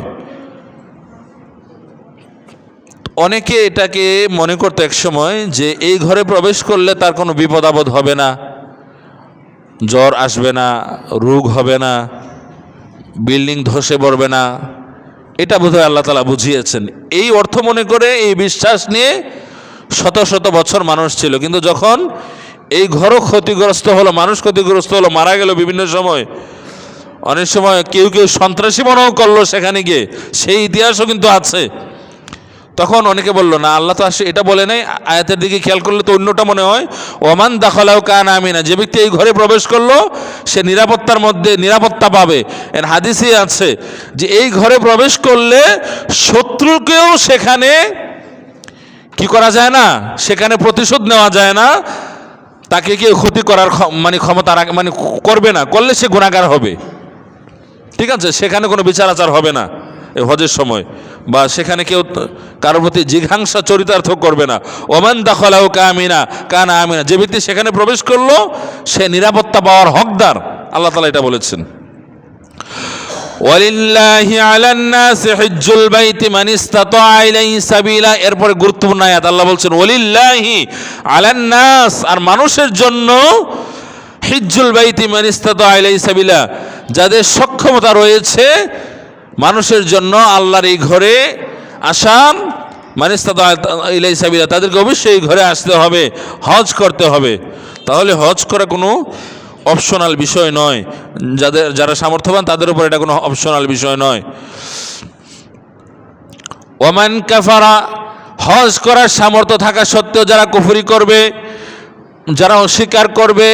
অনেকে এটাকে মনে করতো এক সময় যে এই ঘরে প্রবেশ করলে তার কোনো বিপদ আপদ হবে না, জ্বর আসবে না, রোগ হবে না, বিল্ডিং ধসে পড়বে না। এটা বোধহয় আল্লাহ তাআলা বুঝিয়েছেন। এই অর্থ মনে করে, এই বিশ্বাস নিয়ে শত শত বছর মানুষ ছিল। কিন্তু যখন এই ঘরও ক্ষতিগ্রস্ত হলো, মানুষ ক্ষতিগ্রস্ত হলো, মারা গেল বিভিন্ন সময়, অনেক সময় কেউ কেউ সন্ত্রাসী মনেও করলো সেখানে গিয়ে, সেই ইতিহাসও কিন্তু আছে। তখন অনেকে বললো না, আল্লাহ তো আসে এটা বলে নাই, আয়াতের দিকে খেয়াল করলে তো অন্যটা মনে হয়। ওমান দাখালাহু কানা আমিনা, যে ব্যক্তি এই ঘরে প্রবেশ করলো সে নিরাপত্তার মধ্যে নিরাপত্তা পাবে। এর হাদিসে আছে যে এই ঘরে প্রবেশ করলে শত্রুকেও সেখানে কি করা যায় না, সেখানে প্রতিশোধ নেওয়া যায় না, তাকে কেউ ক্ষতি করার মানে ক্ষমতা মানে করবে না, করলে সে গুনাহগার হবে। ঠিক আছে, সেখানে কোনো বিচার আচার হবে না। এই হজের সময়, বা সেখানে কেউ কারোর প্রতি জিঘাংসা চরিতার্থ করবে না। ওমান দাখালাহু কানা আমিনা, যে ব্যক্তি সেখানে প্রবেশ করলো সে নিরাপত্তা পাওয়ার হকদার, আল্লাহ তাআলা এটা বলেছেন। ওয়ালিল্লাহি আলান নাসি হিজ্জুল বাইতি মান ইসতাতা ইলাইহি সাবিলা, এরপরে গুরুত্বপূর্ণ আয়াত আল্লাহ বলছেন ওয়ালিল্লাহি আলান নাস, আর মানুষের জন্য হিজ্জুল বাইতি মান ইসতাতা ইলাইহি সাবিলা, যাদের সক্ষমতা রয়েছে মানুষের জন্য আল্লাহর এই ঘরে আসান, মান ইসতাতা ইলাইহি সাবিলা, তাদেরকে অবশ্যই এই ঘরে আসতে হবে, হজ করতে হবে। তাহলে হজ করা কোনো অপশনাল বিষয় নয়, যারা সামর্থ্যবান তাদের উপর এটা কোনো অপশনাল বিষয় নয়। ওমান কাফারা, হজ করার সামর্থ্য থাকা সত্ত্বেও যারা কুফরি করবে, যারা অস্বীকার করবে,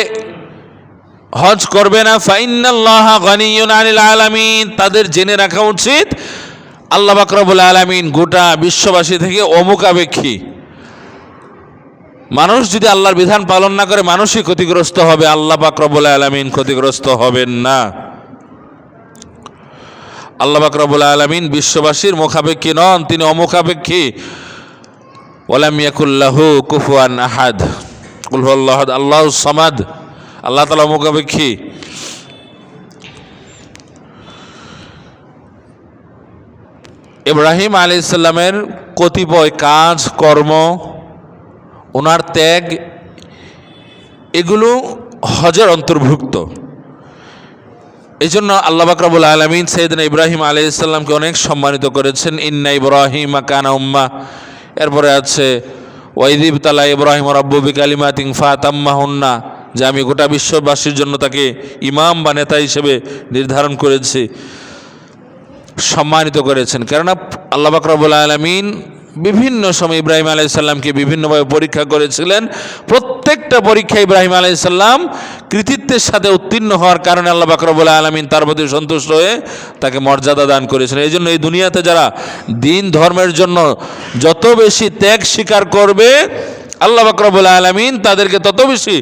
হজ করবে না, ফাইন্নাল্লাহা গানিয়্যুন আনিল আলামিন, তাদের জেনে রাখা উচিত আল্লাহ পাক রব্বুল আলামিন গোটা বিশ্ববাসী থেকে অমুখাপেক্ষী। মানুষ যদি আল্লাহর বিধান পালন না করে মানুষই ক্ষতিগ্রস্ত হবে, আল্লাহ পাক রব্বুল আলামিন ক্ষতিগ্রস্ত হবেন না। আল্লাহ পাক রব্বুল আলামিন বিশ্ববাসীর মুখাপেক্ষী নন, তিনি অমুখাপেক্ষী। ওয়ালাম ইয়াকুল লাহু কুফুয়ান আহাদ, কুল হুয়াল্লাহু আহাদ আল্লাহুস সামাদ, আল্লাহ তাআলা মুখাপেক্ষী। ইব্রাহিম আলাইহিস সালামের কতিপয় কাজ কর্ম, ওনার ত্যাগ, এগুলো হজের অন্তর্ভুক্ত। এই জন্য আল্লাহ পাক রব্বুল আলামিন সাইয়েদনা ইব্রাহিম আলাইহিস সালামকে অনেক সম্মানিত করেছেন। ইন্না ইব্রাহিমা কানা উম্মাহ, এরপরে আছে ওয়াইয ইবতালা ইব্রাহিম রাব্বুহু বিকালিমাতিন ফাতাম্মাহুন্না, যে আমি গোটা বিশ্ববাসীর জন্য তাকে ইমাম বা নেতা হিসেবে নির্ধারণ করেছি, সম্মানিত করেছেন। কেননা আল্লাহ পাক রব্বুল আলামিন বিভিন্ন সময় ইব্রাহিম আলাইহিস সালামকে বিভিন্নভাবে পরীক্ষা করেছিলেন। প্রত্যেকটা পরীক্ষা ইব্রাহিম আলাইহিস সালাম কৃতিত্বের সাথে উত্তীর্ণ হওয়ার কারণে আল্লাহ পাক রব্বুল আলামিন তার প্রতি সন্তুষ্ট হয়ে তাকে মর্যাদা দান করেছিলেন। এই জন্য এই দুনিয়াতে যারা দিন ধর্মের জন্য যত বেশি ত্যাগ স্বীকার করবে আল্লাহ পাক রব্বুল আলামিন তাদেরকে তত বেশি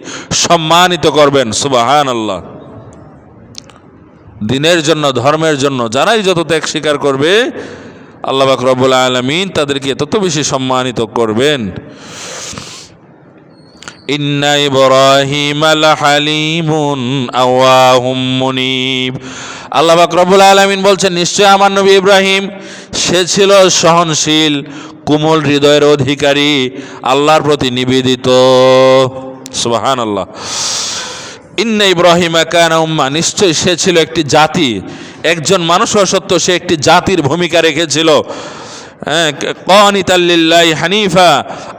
সম্মানিত করবেন। সুবহানাল্লাহ। দিনের জন্য, ধর্মের জন্য যারাই যত ত্যাগ স্বীকার করবে আল্লাহ পাক রব্বুল আলামিন তাদেরকে তত বেশি সম্মানিত করবেন। ইন্না ইব্রাহিমা লাহালিমুন আওয়াহুম মুনিব, আল্লাহ পাক রব্বুল আলামিন বলছেন নিশ্চয় আমার নবী ইব্রাহিম সে ছিল সহনশীল, কোমল হৃদয়ের অধিকারী, আল্লাহর প্রতি নিবেদিত। সুবহানাল্লাহ। ইন্না ইব্রাহিমা কানা উম্মাহ, নিশ্চয় সে ছিল একটি জাতি, একজন মানুষ হওয়া সত্ত্বেও সে একটি জাতির ভূমিকা রেখেছিল। কানিতাল লিল্লাহি হানিফা,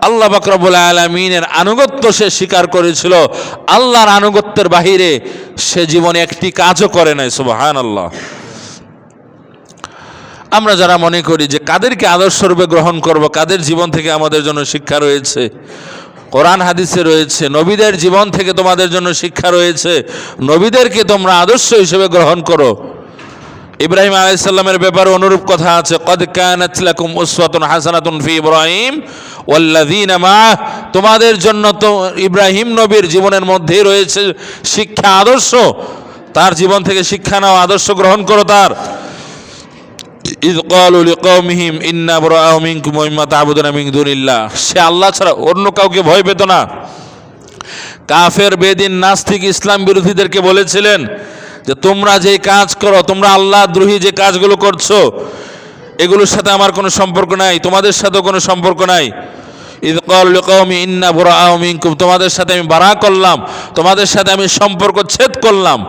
আল্লাহ পাক রব্বুল আলামিনের আনুগত্য সে স্বীকার করেছিল, আল্লাহর আনুগত্যের বাহিরে সে জীবনে একটি কাজও করে নাই। সুবহানাল্লাহ। আমরা যারা মনে করি যে কাদেরকে আদর্শরূপে গ্রহণ করব, কাদের জীবন থেকে আমাদের জন্য শিক্ষা রয়েছে, কোরআন হাদিসে রয়েছে, নবীদের জীবন থেকে তোমাদের জন্য শিক্ষা রয়েছে, নবীদেরকে তোমরা আদর্শ হিসেবে গ্রহণ করো। ইব্রাহিম আলাইহিস সালামের ব্যাপারে অনুরূপ কথা আছে, কদ কানাত লাকুম উসওয়াতুন হাসানাতুন ফি ইব্রাহিম ওয়াল্লাযীনা মাআহ, তোমাদের জন্য তো ইব্রাহিম নবীর জীবনের মধ্যেই রয়েছে শিক্ষা, আদর্শ, তার জীবন থেকে শিক্ষা নাও, আদর্শ গ্রহণ করো তার। ইয ক্বালু লিকওমিহিম ইন্না বুরাআউ মিনকুম ওয়া মিম্মা তা'বুদুনা মিন দুনিল্লাহ, সে আল্লাহ ছাড়া অন্য কাউকে ভয় পেত না। কাফের, বেদিন, নাস্তিক, ইসলাম বিরোধীদেরকে বলেছিলেন যে তোমরা যে কাজ করো, তোমরা আল্লাহ দ্রোহী যে কাজগুলো করছো, এগুলোর সাথে আমার কোনো সম্পর্ক নাই, তোমাদের সাথেও কোনো সম্পর্ক নাই। ইয ক্বালু লিকওমি ইন্না বুরাআউ মিনকুম, তোমাদের সাথে আমি বারা করলাম, তোমাদের সাথে আমি সম্পর্ক ছেদ করলাম।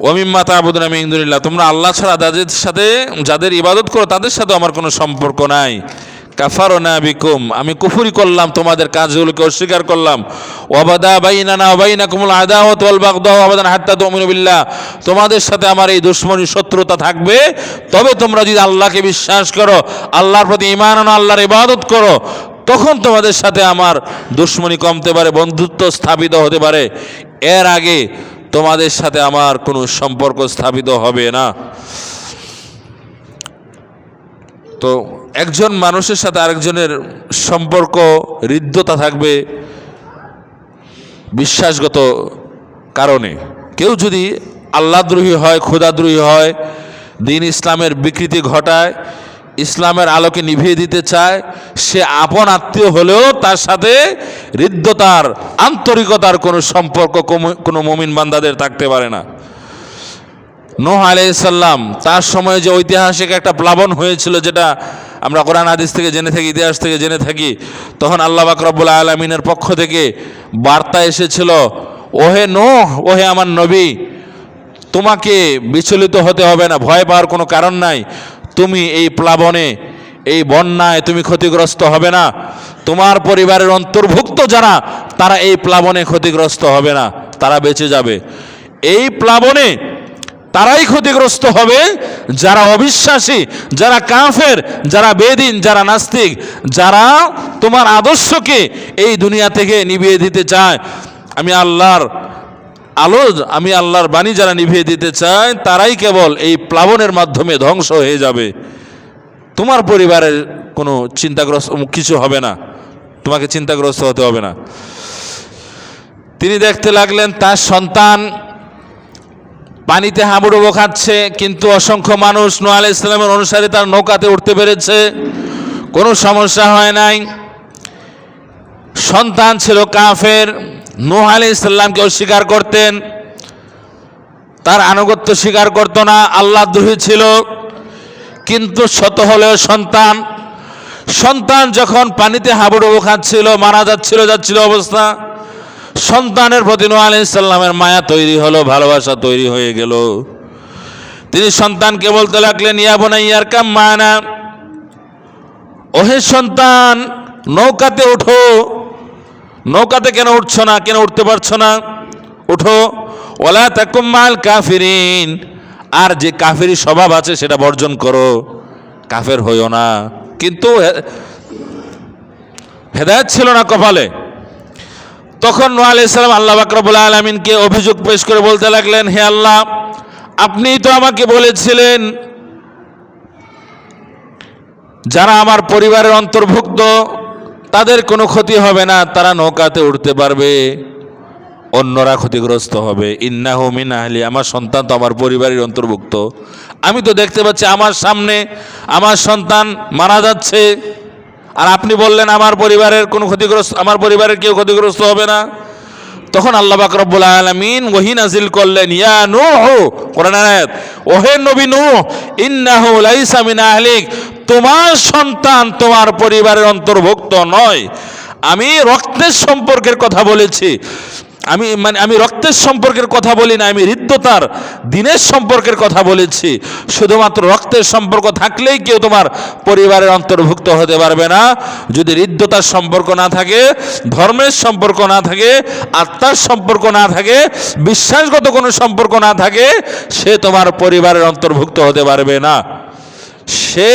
ওয়া মিম্মা তা'বুদুনা মিন দুনিল্লাহ, তোমরা আল্লাহ ছাড়া যাদের ইবাদত করো তাদের সাথে আমার কোনো সম্পর্ক নাই। কাফারনা বিকুম, আমি কুফরি করলাম, তোমাদের কাজগুলোকে অস্বীকার করলাম। ওয়াবাদা বাইনানা ওয়া বাইনাকুমুল আদাওয়াতু ওয়াল বাগদাউ আবাদান হাত্তা তুমিনু বিল্লাহ, তোমাদের সাথে আমার এই দুশমনী, শত্রুতা থাকবে, তবে তোমরা যদি আল্লাহকে বিশ্বাস করো, আল্লাহর প্রতি ঈমান আনো, আল্লাহর ইবাদত করো, তখন তোমাদের সাথে আমার দুশমনী কমতে পারে, বন্ধুত্ব স্থাপিত হতে পারে। এর আগে তোমাদের সাথে আমার কোনো সম্পর্ক স্থাপিত হবে না। তো একজন মানুষের সাথে আরেকজনের সম্পর্ক হৃদ্যতা থাকবে বিশ্বাসগত কারণে। কেউ যদি আল্লাহদ্রোহী হয়, খোদাদ্রোহী হয়, দিন ইসলামের বিকৃতি ঘটায়, ইসলামের আলোকে নিভিয়ে দিতে চায়, সে আপন আত্মীয় হলেও তার সাথে হৃদ্যতার আন্তরিকতার কোনো সম্পর্ক কোনো মুমিন বান্দাদের থাকতে পারে না। নূহ আলাইহিস সালাম, তার সময়ে যে ঐতিহাসিক একটা প্লাবন হয়েছিল, যেটা আমরা কোরআন হাদিস থেকে জেনে থাকি, ইতিহাস থেকে জেনে থাকি, তখন আল্লাহ পাক রব্বুল আলামিনের পক্ষ থেকে বার্তা এসেছিল, ওহে নূহ, ওহে আমার নবী, তোমাকে বিচলিত হতে হবে না, ভয় পাওয়ার কোনো কারণ নাই। তুমি এই প্লাবনে, এই বন্যায় তুমি ক্ষতিগ্রস্ত হবে না। তোমার পরিবারের অন্তর্ভুক্ত যারা, তারা এই প্লাবনে ক্ষতিগ্রস্ত হবে না, তারা বেঁচে যাবে। এই প্লাবনে তারাই ক্ষতিগ্রস্ত হবে যারা অবিশ্বাসী, যারা কাফের, যারা বেদিন, যারা নাস্তিক, যারা তোমার আদর্শকে এই দুনিয়া থেকে নিভিয়ে দিতে চায়। আমি আল্লাহর বাণী যারা নিভিয়ে দিতে চায়, তারাই কেবল এই প্লাবনের মাধ্যমে ধ্বংস হয়ে যাবে। তোমার পরিবারের কোনো চিন্তাগ্রস্ত কিছু হবে না, তোমাকে চিন্তাগ্রস্ত হতে হবে না। তিনি দেখতে লাগলেন তার সন্তান পানিতে হাবুডুবো খাচ্ছে, কিন্তু অসংখ্য মানুষ নূহ আলাইহিস সালামের অনুসারী তার নৌকাতে উঠতে পেরেছে, কোনো সমস্যা হয় নাই। সন্তান ছিল কাফের, নূহ আলাইহিস সালামকে অস্বীকার করতেন, তার আনুগত্য স্বীকার করত না, আল্লাহদ্রোহী ছিল। কিন্তু শত হলেও সন্তান যখন পানিতে হাবুডুবো খাচ্ছিল, মারা যাচ্ছিল অবস্থা, সন্তানের প্রতি নূহ আলাইহিস সালামের মায়া তৈরি হলো, ভালোবাসা তৈরি হয়ে গেল। তিনি সন্তানকে বলতে লাগলেন, ইয়া বুনাইয়া আরকাম মা'ানা, ওহে সন্তান, নৌকাতে ওঠো। নৌকাতে কেন উঠছো না, কেন উঠতে পারছো না? উঠো। ওয়ালা তাকুম মা'আল কাফিরিন, আর যে কাফেরি স্বভাব আছে সেটা বর্জন করো, কাফের হইও না। কিন্তু হেদায়েত ছিল না কপালে। তখন নূহ আলাইহিস সালাম আল্লাহ পাক রব্বুল আলামিনকে অভিযোগ পেশ করে বলতে লাগলেন, হে আল্লাহ, আপনিই তো আমাকে বলেছিলেন যারা আমার পরিবারের অন্তর্ভুক্ত তাদের কোনো ক্ষতি হবে না, তারা নৌকাতে উঠতে পারবে, অন্যরা ক্ষতিগ্রস্ত হবে। ইন্নাহু মিন আহলি, আমার সন্তান তো আমার পরিবারের অন্তর্ভুক্ত। আমি তো দেখতে পাচ্ছি আমার সামনে আমার সন্তান মারা যাচ্ছে, আর আপনি বললেন আমার পরিবারের কোনো ক্ষতিগ্রস্ত, আমার পরিবারের কেউ ক্ষতিগ্রস্ত হবে না। তখন আল্লাহ পাক রব্বুল আলামিন ওহী নাজিল করলেন, ইয়া নূহ, কোরআনের আয়াত, ওহে নবী নূহ, ইন্নাহু লাইসা মিন আহলিক, তোমার সন্তান তোমার পরিবারের অন্তর্ভুক্ত নয়। আমি রক্তের সম্পর্কের কথা বলেছি, আমি রক্তের সম্পর্কের কথা বলি না, আমি হৃদ্যতার দিনের সম্পর্কের কথা বলেছি। শুধুমাত্র রক্তের সম্পর্ক থাকলেই কেউ তোমার পরিবারের অন্তর্ভুক্ত হতে পারবে না। যদি হৃদ্যতার সম্পর্ক না থাকে, ধর্মের সম্পর্ক না থাকে, আত্মার সম্পর্ক না থাকে, বিশ্বাসগত কোনো সম্পর্ক না থাকে, সে তোমার পরিবারের অন্তর্ভুক্ত হতে পারবে না। সে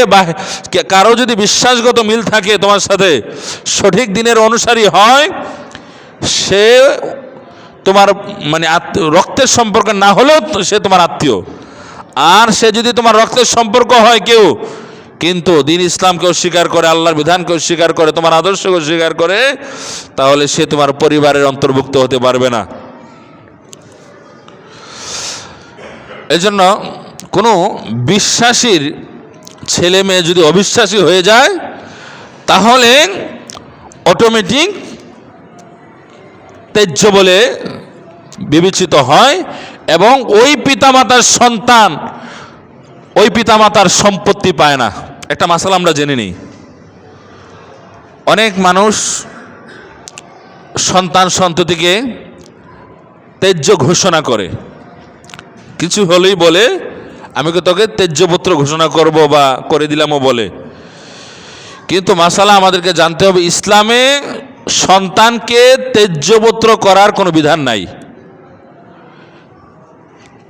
কারো যদি বিশ্বাসগত মিল থাকে তোমার সাথে, সঠিক দিনের অনুসারী হয়, সে তোমার রক্তের সম্পর্ক না হলেও সে তোমার আত্মীয়। আর সে যদি তোমার রক্তের সম্পর্ক হয় কেউ, কিন্তু দিন ইসলামকে অস্বীকার করে, আল্লাহর বিধানকে অস্বীকার করে, তোমার আদর্শকে অস্বীকার করে, তাহলে সে তোমার পরিবারের অন্তর্ভুক্ত হতে পারবে না। এজন্য কোনো বিশ্বাসীর ছেলে মেয়ে যদি অবিশ্বাসী হয়ে যায়, তাহলে অটোমেটিক ত্যায্য বলে বিবেচিত হয়, এবং ওই পিতামাতার সন্তান ওই পিতামাতার সম্পত্তি পায় না। একটা মাসালা আমরা জেনে নিই। অনেক মানুষ সন্তান সন্ততিকে ত্যায্য ঘোষণা করে, কিছু হলেই বলে আমি তোকে ত্যায্যপুত্র ঘোষণা করব বা করে দিলামও বলে। কিন্তু মাসালা আমাদেরকে জানতে হবে, ইসলামে সন্তানকে ত্যায্যপুত্র করার কোনো বিধান নাই।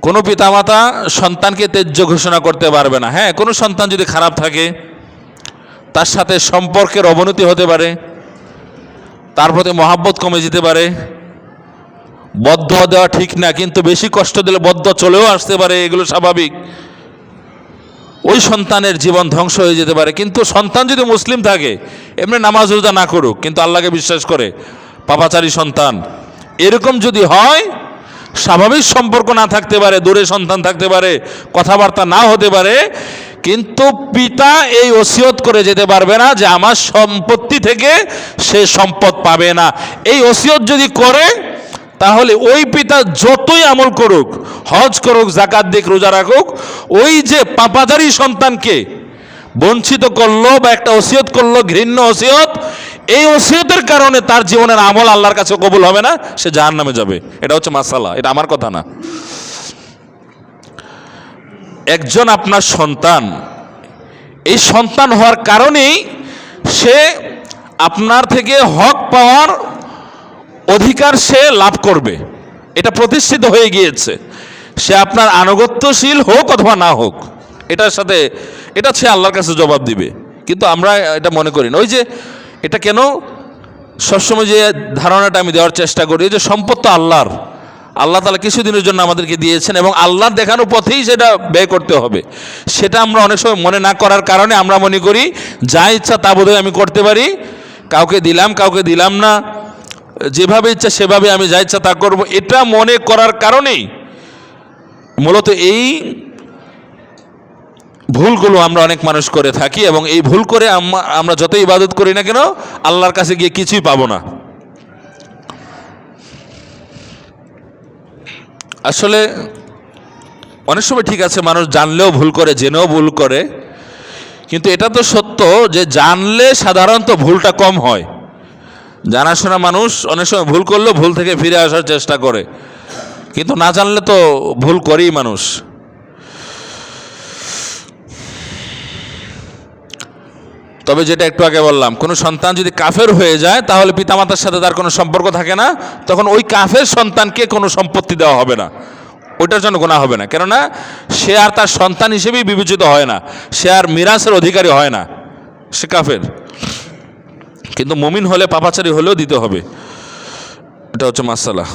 কোনো পিতামাতা সন্তানকে ত্যায্য ঘোষণা করতে পারবে না। হ্যাঁ, কোনো সন্তান যদি খারাপ থাকে, তার সাথে সম্পর্কের অবনতি হতে পারে, তার প্রতি মহাব্বত কমে যেতে পারে, বদদুয়া দেওয়া ঠিক না, কিন্তু বেশি কষ্ট দিলে বদদুয়া চলেও আসতে পারে, এগুলো স্বাভাবিক। ওই সন্তানের জীবন ধ্বংস হয়ে যেতে পারে। কিন্তু সন্তান যদি মুসলিম থাকে, এমনি নামাজ রোজা না করুক, কিন্তু আল্লাহকে বিশ্বাস করে, পাপাচারী সন্তান, এরকম যদি হয়, স্বাভাবিক সম্পর্ক না থাকতে পারে, দূরে সন্তান থাকতে পারে, কথাবার্তা না হতে পারে, কিন্তু পিতা এই ওসিয়ত করে যেতে পারবে না যে আমার সম্পত্তি থেকে সে সম্পদ পাবে না। এই ওসিয়ত যদি করে তাহলে ওই পিতা যতই আমল করুক, হজ করুক, যাকাত দিক, রোজা রাখুক, ওই যে পাপাদারী সন্তানকে বঞ্চিত করলো বা একটা ওসিয়ত করলো, ঘৃণ্য ওসিয়ত, এই ওসিয়তের কারণে তার জীবনের আমল আল্লাহর কাছে কবুল হবে না, সে জাহান্নামে যাবে। এটা হচ্ছে মাসালা, এটা আমার কথা না। একজন আপনার সন্তান, এই সন্তান হওয়ার কারণেই সে আপনার থেকে হক পাওয়ার অধিকার সে লাভ করবে, এটা প্রতিষ্ঠিত হয়ে গিয়েছে। সে আপনার আনুগত্যশীল হোক অথবা না হোক, এটার সাথে এটা সে আল্লাহর কাছে জবাব দিবে। কিন্তু আমরা এটা মনে করি না। ওই যে এটা কেন সবসময় যে ধারণাটা আমি দেওয়ার চেষ্টা করি যে সম্পদ তো আল্লাহর, আল্লাহ তাআলা কিছুদিনের জন্য আমাদেরকে দিয়েছেন এবং আল্লাহর দেখানো পথেই সেটা ব্যয় করতে হবে। সেটা আমরা অনেক সময় মনে না করার কারণে আমরা মনে করি যা ইচ্ছা তা বোধহয় আমি করতে পারি, কাউকে দিলাম কাউকে দিলাম না, যেভাবে ইচ্ছা সেভাবে আমি যা ইচ্ছা তা করব। এটা মনে করার কারণেই মূলত এই ভুলগুলো আমরা অনেক মানুষ করে থাকি, এবং এই ভুল করে আমরা যত ইবাদত করি না কেন আল্লাহর কাছে গিয়ে কিছুই পাবো না। আসলে অনেক সময় ঠিক আছে, মানুষ জানলেও ভুল করে, জেনেও ভুল করে, কিন্তু এটা তো সত্য যে জানলে সাধারণত ভুলটা কম হয়। জানাশোনা মানুষ অনেক সময় ভুল করলেও ভুল থেকে ফিরে আসার চেষ্টা করে, কিন্তু না জানলে তো ভুল করেই মানুষ। তবে যেটা একটু আগে বললাম, কোনো সন্তান যদি কাফের হয়ে যায় তাহলে পিতামাতার সাথে তার কোনো সম্পর্ক থাকে না, তখন ওই কাফের সন্তানকে কোনো সম্পত্তি দেওয়া হবে না, ওইটার জন্য গুনাহ হবে না। কেননা সে আর তার সন্তান হিসেবেই বিবেচিত হয় না, সে আর মিরাসের অধিকারী হয় না, সে কাফের। কিন্তু মুমিন হলে পাপাচারী হলেও দিতে হবে, এটা হচ্ছে মাসালা।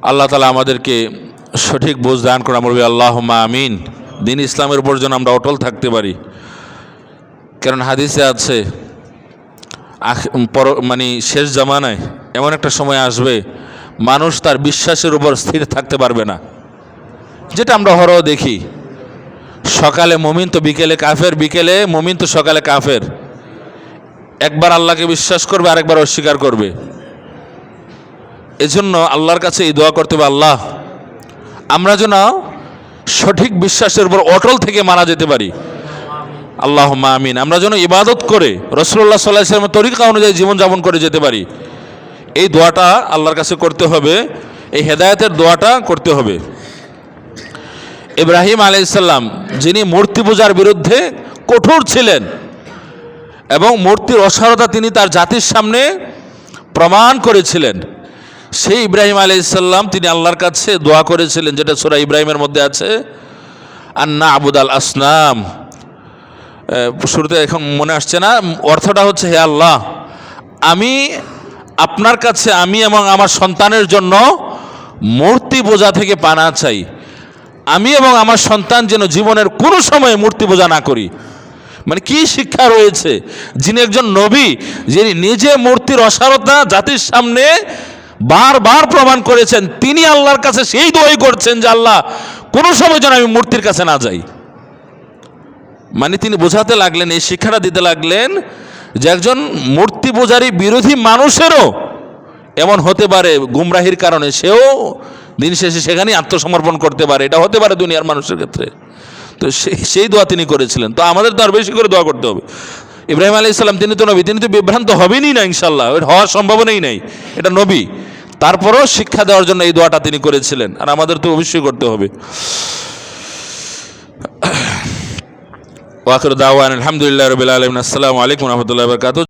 আল্লাহ তাআলা আমাদেরকে সঠিক বুঝ দান করে, আমরা বলি আল্লাহুম্মা আমিন। দিন ইসলামের উপর যেন আমরা অটল থাকতে পারি। কারণ হাদিসে আছে মানে শেষ জামানায় এমন একটা সময় আসবে মানুষ তার বিশ্বাসের উপর স্থির থাকতে পারবে না, যেটা আমরা হরও দেখি। সকালে মুমিন তো বিকেলে কাফের, বিকেলে মুমিন তো সকালে কাফের। একবার আল্লাহকে বিশ্বাস করবে, আরেকবার অস্বীকার করবে। এজন্য আল্লাহর কাছে এই দোয়া করতে হবে, আল্লাহ আমরা যেন সঠিক বিশ্বাসের উপর অটল থেকে মারা যেতে পারি। আল্লাহুম্মা আমিন। আমরা যেন ইবাদত করে রাসূলুল্লাহ সাল্লাল্লাহু আলাইহি ওয়াসাল্লামের তরিকা অনুযায়ী জীবনযাপন করে যেতে পারি। এই দোয়াটা আল্লাহর কাছে করতে হবে, এই হেদায়েতের দোয়াটা করতে হবে। ইব্রাহিম আলাইহিস সালাম, যিনি মূর্তি পূজার বিরুদ্ধে কঠোর ছিলেন এবং মূর্তির অসারতা তিনি তার জাতির সামনে প্রমাণ করেছিলেন, সেই ইব্রাহিম আলাইহিস সালাম তিনি আল্লাহর কাছে দোয়া করেছিলেন, যেটা সূরা ইব্রাহিমের মধ্যে আছে, আন্না আবুদাল আসনাম। শুরুতে এখন মনে আসছে না, অর্থটা হচ্ছে হে আল্লাহ, আমি আপনার কাছে আমি এবং আমার সন্তানের জন্য মূর্তি পূজা থেকে পানা চাই। আমি এবং আমার সন্তান যেন জীবনের কোনো সময় মূর্তি পূজা না করি। মানে কি শিক্ষা রয়েছে, যিনি একজন নবী, যিনি নিজে মূর্তির অসারতা জাতির সামনে বারবার প্রমাণ করেছেন, তিনি আল্লাহর কাছে সেই দোয়াই করছেন যে আল্লাহ কোনো সময় যেন আমি মূর্তির কাছে না যাই। মানে তিনি বোঝাতে লাগলেন, এই শিক্ষাটা দিতে লাগলেন যে একজন মূর্তি পূজারী বিরোধী মানুষেরও এমন হতে পারে গুমরাহির কারণে সেও দিন শেষে সেখানেই আত্মসমর্পণ করতে পারে, এটা হতে পারে দুনিয়ার মানুষের ক্ষেত্রে। তো সেই দোয়া তিনি করেছিলেন। তো আমাদের তো আর বেশি করে দোয়া করতে হবে। ইব্রাহিম আলাইহিস সালাম তিনি তো নবী, তিনি তো বিভ্রান্ত হবেনই না ইনশাল্লাহ, হওয়ার সম্ভাবনাই নেই, এটা নবী। তারপরও শিক্ষা দেওয়ার জন্য এই দোয়াটা তিনি করেছিলেন, আর আমাদের তো অবশ্যই করতে হবে। ওয়া আখিরু দাওয়ানা আলহামদুলিল্লাহি রাব্বিল আলামিন। আসসালামু আলাইকুম ওয়া রাহমাতুল্লাহি ওয়া বারাকাতুহু।